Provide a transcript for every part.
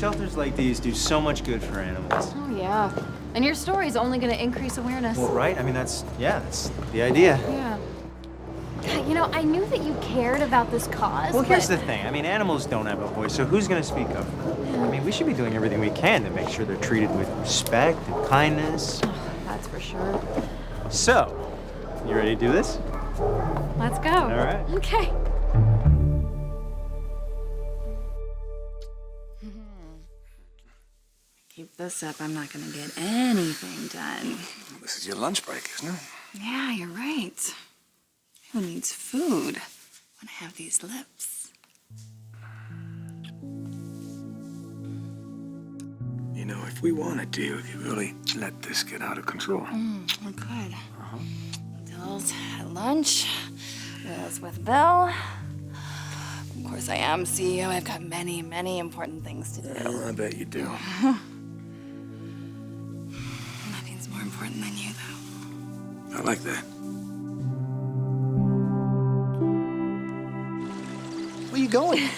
shelters like these do so much good for animals. Oh, yeah. And your story's only gonna increase awareness. Well, right? I mean, that's the idea. Yeah. You know, I knew that you cared about this cause, Well, here's the thing. I mean, animals don't have a voice, so who's gonna speak up for them? Yeah. I mean, we should be doing everything we can to make sure they're treated with respect and kindness. That's for sure. So, you ready to do this? Let's go. All right. Okay. Keep this up, I'm not gonna get anything done. This is your lunch break, isn't it? Yeah, you're right. Who needs food when I have these lips? You know, if we wanted to, if you really let this get out of control. We could. Dill's at lunch. Will's with Bill. Of course, I am CEO. I've got many, many important things to do. Well, I bet you do. Nothing's more important than you, though. I like that. Where you going?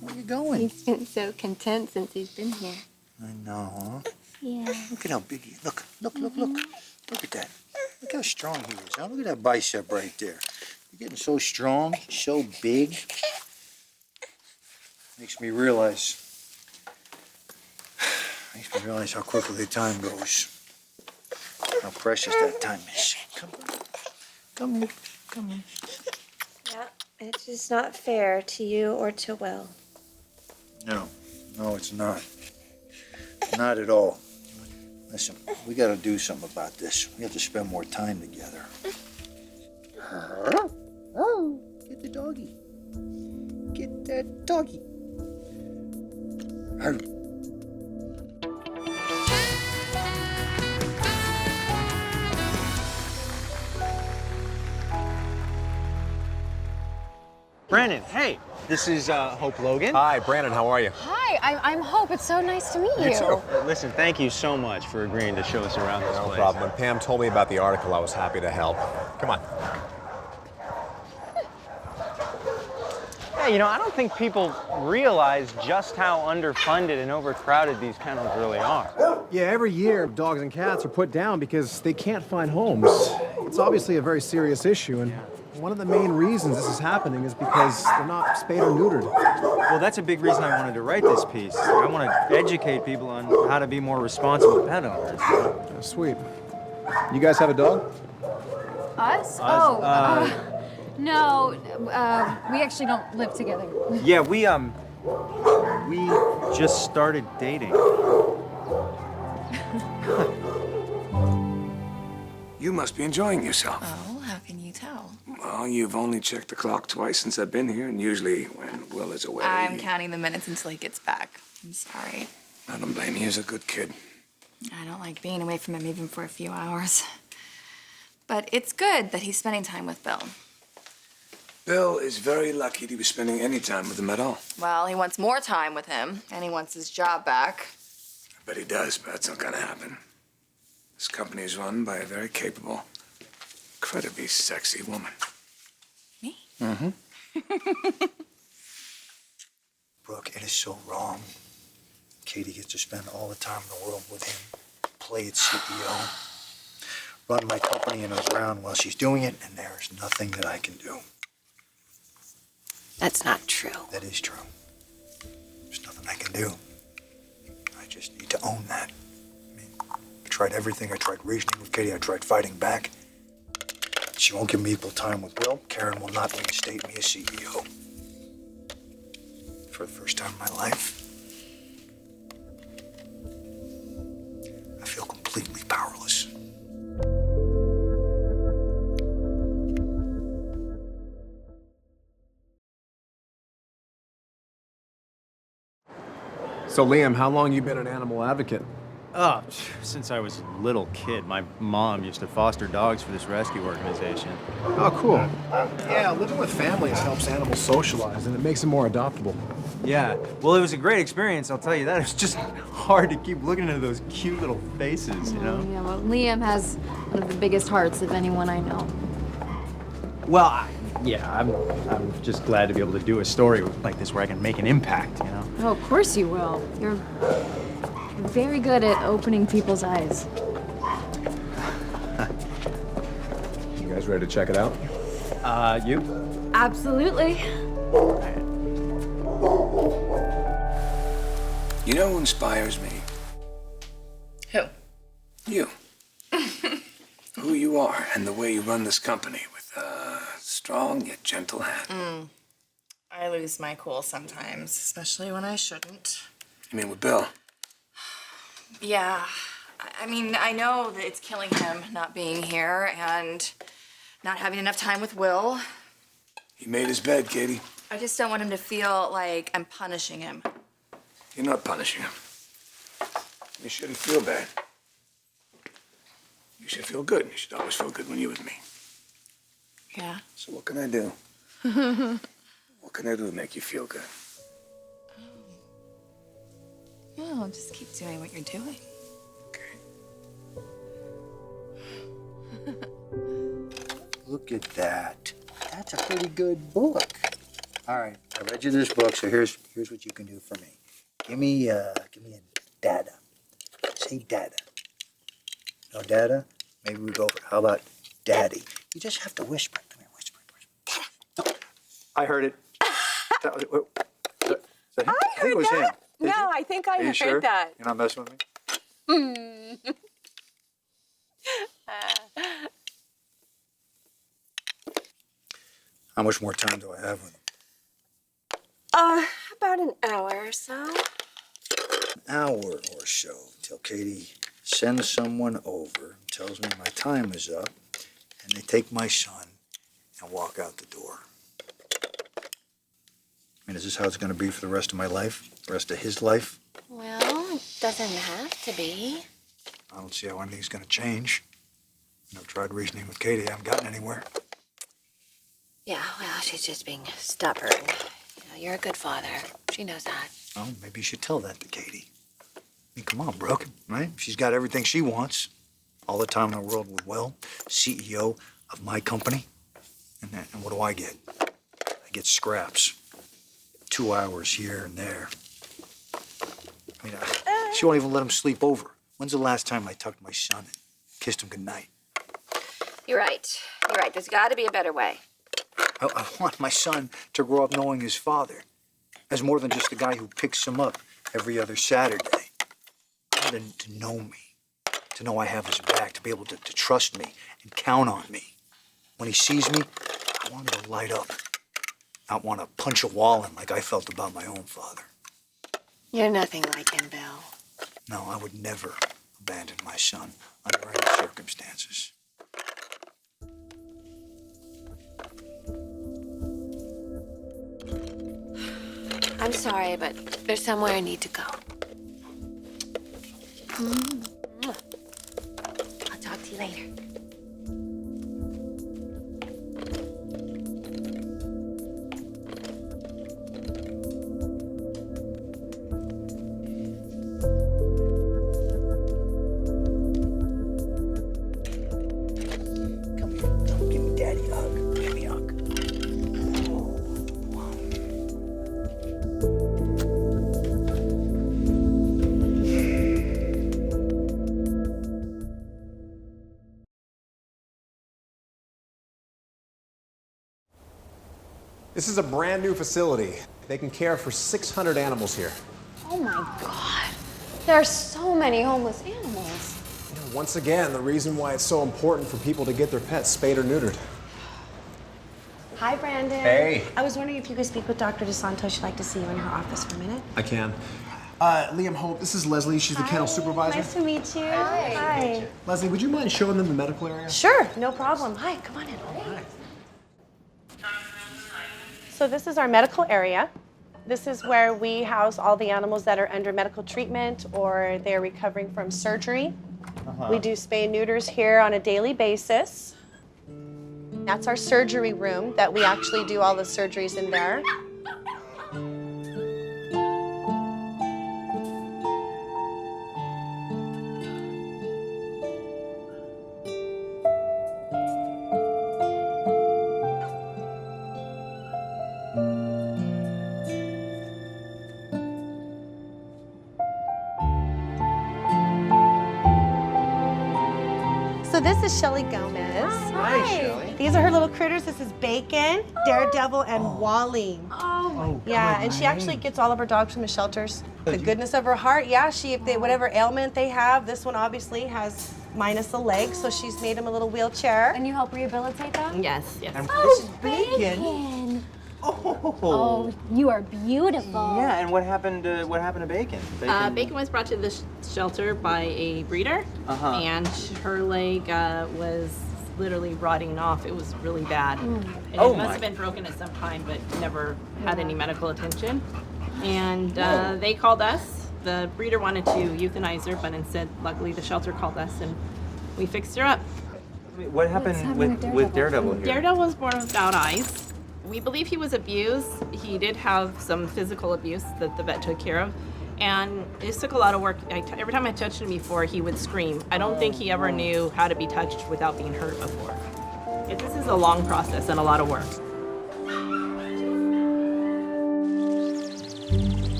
Where you going? He's been so content since he's been here. I know, huh? Yeah. Look at how big he is. Look. Look at that. Look how strong he is, huh? Look at that bicep right there. You're getting so strong, so big. Makes me realize how quickly the time goes. How precious that time is. Come here. Yeah, it's just not fair to you or to Will. No, it's not. Not at all. Listen, we gotta do something about this. We have to spend more time together. Get the doggy. Get that doggy. Brandon, hey, this is Hope Logan. Hi, Brandon, how are you? Hi, I'm Hope. It's so nice to meet you. too. Listen, thank you so much for agreeing to show us around this No place. problem. When Pam told me about the article, I was happy to help. Come on. Yeah, you know, I don't think people realize just how underfunded and overcrowded these kennels really are. Yeah, every year dogs and cats are put down because they can't find homes. It's obviously a very serious issue, and one of the main reasons this is happening is because they're not spayed or neutered. Well, that's a big reason I wanted to write this piece. I want to educate people on how to be more responsible pet owners. Sweet. You guys have a dog? Us? No, we actually don't live together. Yeah, we just started dating. You must be enjoying yourself. Oh, how can you tell? Well, you've only checked the clock twice since I've been here, and usually when Will is away. I'm counting the minutes until he gets back. I'm sorry. I don't blame you. He's a good kid. I don't like being away from him even for a few hours. But it's good that he's spending time with Bill. Bill is very lucky to be spending any time with him at all. Well, he wants more time with him, and he wants his job back. I bet he does, but that's not gonna happen. This company is run by a very capable, incredibly sexy woman. Me? Mm-hmm. Brooke, it is so wrong. Katie gets to spend all the time in the world with him, play its CEO, run my company in his round while she's doing it, and there is nothing that I can do. That's not true. That is true. There's nothing I can do. I just need to own that. I mean, I tried everything. I tried reasoning with Katie. I tried fighting back. She won't give me equal time with Will. Karen will not reinstate me as CEO. For the first time in my life, I feel completely powerless. So, Liam, how long you been an animal advocate? Oh, since I was a little kid, my mom used to foster dogs for this rescue organization. Oh, cool. Yeah, living with families helps animals socialize, and it makes them more adoptable. Yeah, well, it was a great experience, I'll tell you that. It was just hard to keep looking into those cute little faces, you know? Yeah, well, Liam has one of the biggest hearts of anyone I know. Well, I'm just glad to be able to do a story like this where I can make an impact, you know? Oh, of course you will. You're very good at opening people's eyes. You guys ready to check it out? You? Absolutely. You know who inspires me? Who? You. Who you are and the way you run this company with a strong yet gentle hand. I lose my cool sometimes, especially when I shouldn't. You mean with Bill? Yeah. I mean, I know that it's killing him not being here and not having enough time with Will. He made his bed, Katie. I just don't want him to feel like I'm punishing him. You're not punishing him. You shouldn't feel bad. You should feel good. You should always feel good when you're with me. Yeah. So what can I do? What can I do to make you feel good? Well, just keep doing what you're doing. Okay. Look at that. That's a pretty good book. All right, I read you this book, so here's what you can do for me. Give me a dada. Say dada. No dada? Maybe we go for, how about daddy? You just have to whisper. Come here, whisper. Dada. I heard it. That was, is that him? I think it was him. Did No, you? I think I Are you heard sure? that. You're not messing with me? How much more time do I have with him? About an hour or so. An hour or so till Katie sends someone over and tells me my time is up, and they take my son and walk out the door. I mean, is this how it's going to be for the rest of my life? The rest of his life? Well, it doesn't have to be. I don't see how anything's going to change. I've tried reasoning with Katie. I haven't gotten anywhere. Yeah, well, she's just being stubborn. You know, you're a good father. She knows that. Well, maybe you should tell that to Katie. I mean, come on, Brooke, right? She's got everything she wants. All the time in the world with Will, CEO of my company. And what do I get? I get scraps. 2 hours here and there. I mean, she won't even let him sleep over. When's the last time I tucked my son and kissed him goodnight? You're right. You're right. There's got to be a better way. I want my son to grow up knowing his father as more than just the guy who picks him up every other Saturday. I want him to know me, to know I have his back, to be able to trust me and count on me. When he sees me, I want him to light up, not want to punch a wall in like I felt about my own father. You're nothing like him, Bill. No, I would never abandon my son under any circumstances. I'm sorry, but there's somewhere I need to go. I'll talk to you later. Come here. Come, give me daddy a hug. Give me a hug. This is a brand new facility. They can care for 600 animals here. Oh my God. There are so many homeless animals. Once again, the reason why it's so important for people to get their pets spayed or neutered. Hi, Brandon. Hey. I was wondering if you could speak with Dr. DeSanto. She'd like to see you in her office for a minute. I can. Liam Hope, this is Leslie. She's the kennel supervisor. Nice to meet you. Hi. Leslie, would you mind showing them the medical area? Sure, no problem. Hi, come on in. So this is our medical area. This is where we house all the animals that are under medical treatment or they're recovering from surgery. We do spay and neuters here on a daily basis. That's our surgery room that we actually do all the surgeries in there. This is Shelly Gomez. Hi, Shelly. These are her little critters. This is Bacon, Daredevil, and Wally. Oh, Yeah, and she actually gets all of her dogs from the shelters. The goodness of her heart, yeah, if they, whatever ailment they have, this one obviously has minus a leg, so she's made him a little wheelchair. And you help rehabilitate them? Yes, yes. And Oh, Bacon! Oh, you are beautiful. Yeah, and what happened to Bacon? Bacon was brought to the shelter by a breeder, and her leg was literally rotting off. It was really bad. And it must have been broken at some time, but never had any medical attention. And they called us. The breeder wanted to euthanize her, but instead, luckily, the shelter called us, and we fixed her up. What happened with Daredevil here? Daredevil was born without eyes. We believe he was abused. He did have some physical abuse that the vet took care of. And it took a lot of work. Every time I touched him before, he would scream. I don't think he ever knew how to be touched without being hurt before. This is a long process and a lot of work.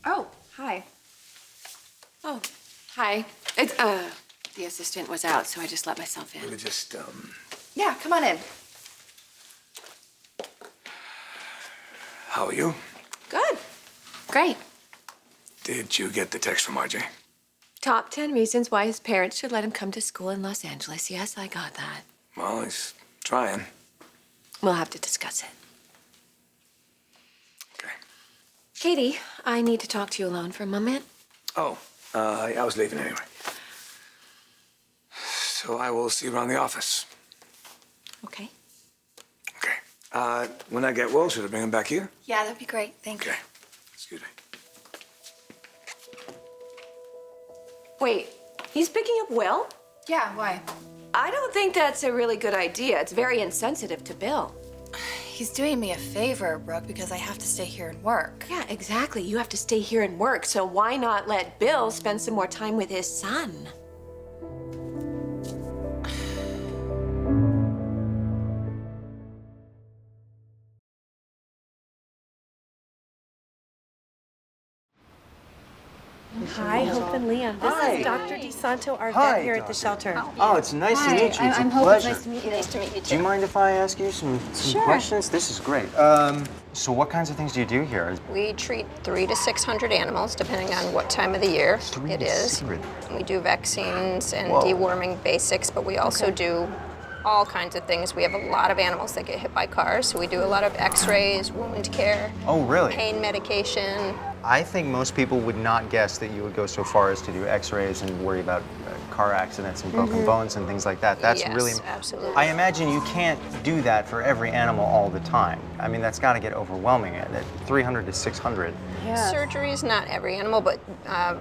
Oh, hi. Oh, hi. It's, the assistant was out, so I just let myself in. We'll just, Yeah, come on in. how are you? Good. Great. Did you get the text from RJ? Top 10 reasons why his parents should let him come to school in Los Angeles. Yes, I got that. Well, he's trying. We'll have to discuss it. Okay. Katie, I need to talk to you alone for a moment. Oh, I was leaving anyway. So I will see you around the office. Okay. Okay. When I get Will, should I bring him back here? Yeah, that'd be great. Thank you. Okay. Excuse me. Wait, he's picking up Will? Yeah, why? I don't think that's a really good idea. It's very insensitive to Bill. He's doing me a favor, Brooke, because I have to stay here and work. Yeah, exactly. You have to stay here and work, so why not let Bill spend some more time with his son? Hi, Hope and Leah. This is Dr. DeSanto, our vet here at the shelter. Oh, it's nice to meet you. It's a Hope. pleasure. Nice to meet you. Nice to meet you Do you mind if I ask you some questions? This is great. So what kinds of things do you do here? We treat 300 to 600 animals, depending on what time of the year it is. We do vaccines and deworming basics, but we also do all kinds of things. We have a lot of animals that get hit by cars, so we do a lot of x-rays, wound care, Oh, really? pain medication. I think most people would not guess that you would go so far as to do x-rays and worry about car accidents and broken bones and things like that. That's Yes, really... absolutely. I imagine you can't do that for every animal all the time. I mean, that's got to get overwhelming at 300 to 600. Surgeries, not every animal, but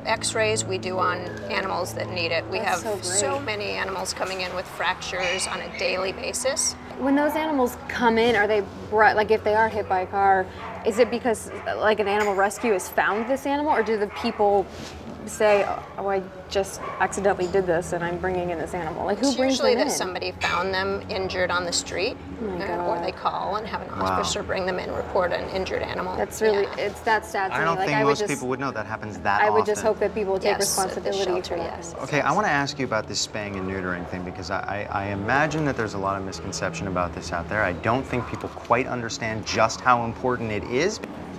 x-rays we do on animals that need it. We have so many animals coming in with fractures on a daily basis. When those animals come in, are they brought, like if they are hit by a car, is it because like an animal rescue has found this animal, or do the people say, oh, I just accidentally did this and I'm bringing in this animal? Like, who It's brings usually them in? that somebody found them injured on the street, or they call and have an officer bring them in, report an injured animal. That's really, it's that sad to me. I don't Like, think would most just, people would know that happens that often. I would just hope that people would take Yes, at the responsibility shelter, for that. yes. Okay, I want to ask you about this spaying and neutering thing because I imagine that there's a lot of misconception about this out there. I don't think people quite understand just how important it is.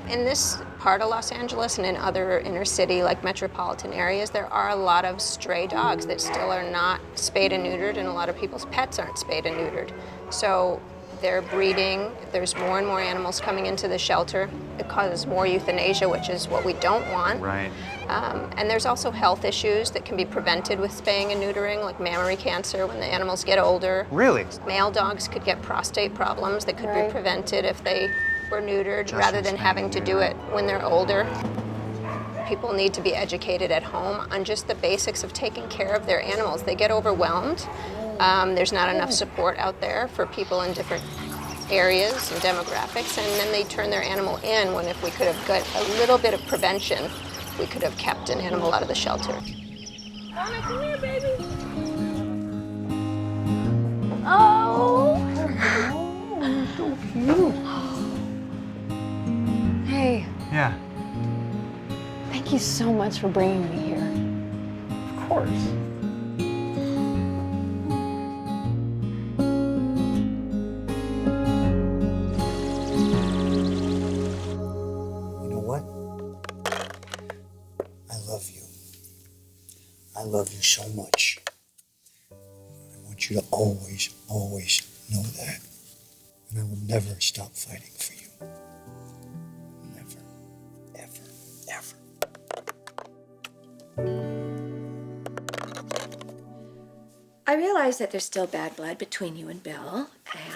In this part of Los Angeles and in other inner city, like metropolitan areas, there are a lot of stray dogs that still are not spayed and neutered, and a lot of people's pets aren't spayed and neutered. So they're breeding, there's more and more animals coming into the shelter. It causes more euthanasia, which is what we don't want. Right. And there's also health issues that can be prevented with spaying and neutering, like mammary cancer when the animals get older. Really? Male dogs could get prostate problems that could be prevented if they were neutered rather than having to do it when they're older. people need to be educated at home on just the basics of taking care of their animals. They get overwhelmed. There's not enough support out there for people in different areas and demographics, and then they turn their animal in when if we could have got a little bit of prevention, we could have kept an animal out of the shelter. Donna, come here, baby. Oh. So cute. Hey. Yeah. Thank you so much for bringing me here. Of course. You know what? I love you. I love you so much. I want you to always, always know that. And I will never stop fighting for you. Never, ever, ever. I realize that there's still bad blood between you and Bill,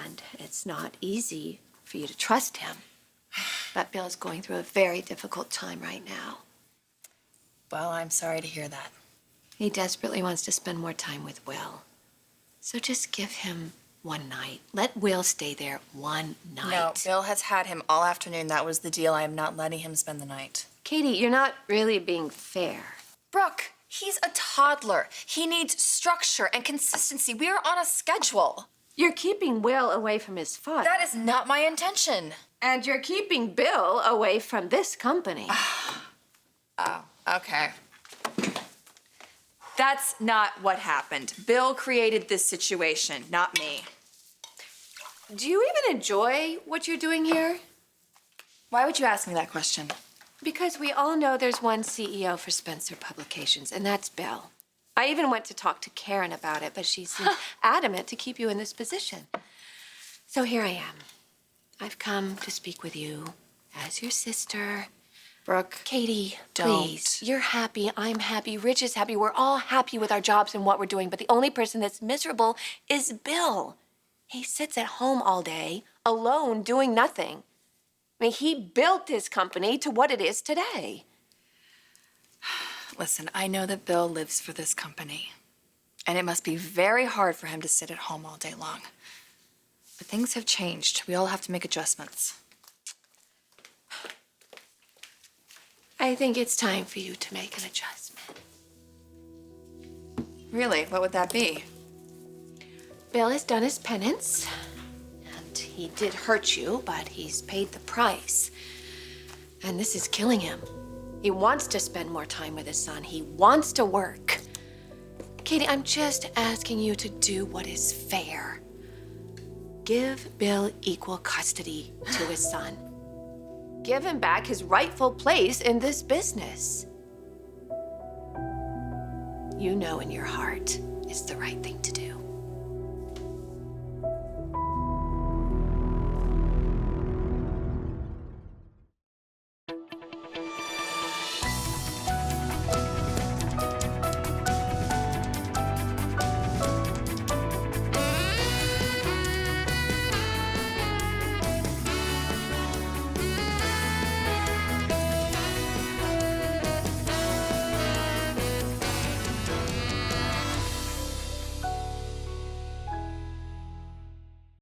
and it's not easy for you to trust him. But Bill's going through a very difficult time right now. Well, I'm sorry to hear that. He desperately wants to spend more time with Will. So just give him one night. Let Will stay there one night. No, Bill has had him all afternoon. That was the deal. I am not letting him spend the night. Katie, you're not really being fair. Brooke, he's a toddler. He needs structure and consistency. We are on a schedule. You're keeping Will away from his father. That is not my intention. And you're keeping Bill away from this company. Oh, okay. That's not what happened. Bill created this situation, not me. Do you even enjoy what you're doing here? Why would you ask me that question? Because we all know there's one CEO for Spencer Publications, and that's Bill. I even went to talk to Karen about it, but she seems adamant to keep you in this position. So here I am. I've come to speak with you as your sister. Brooke, Katie, don't. please. You're happy, I'm happy, Rich is happy. We're all happy with our jobs and what we're doing, but the only person that's miserable is Bill. He sits at home all day, alone, doing nothing. I mean, he built his company to what it is today. Listen, I know that Bill lives for this company, and it must be very hard for him to sit at home all day long. But things have changed. We all have to make adjustments. I think it's time for you to make an adjustment. Really? What would that be? Bill has done his penance, and he did hurt you, but he's paid the price. And this is killing him. He wants to spend more time with his son. He wants to work. Katie, I'm just asking you to do what is fair. Give Bill equal custody to his son. Give him back his rightful place in this business. You know in your heart it's the right thing to do.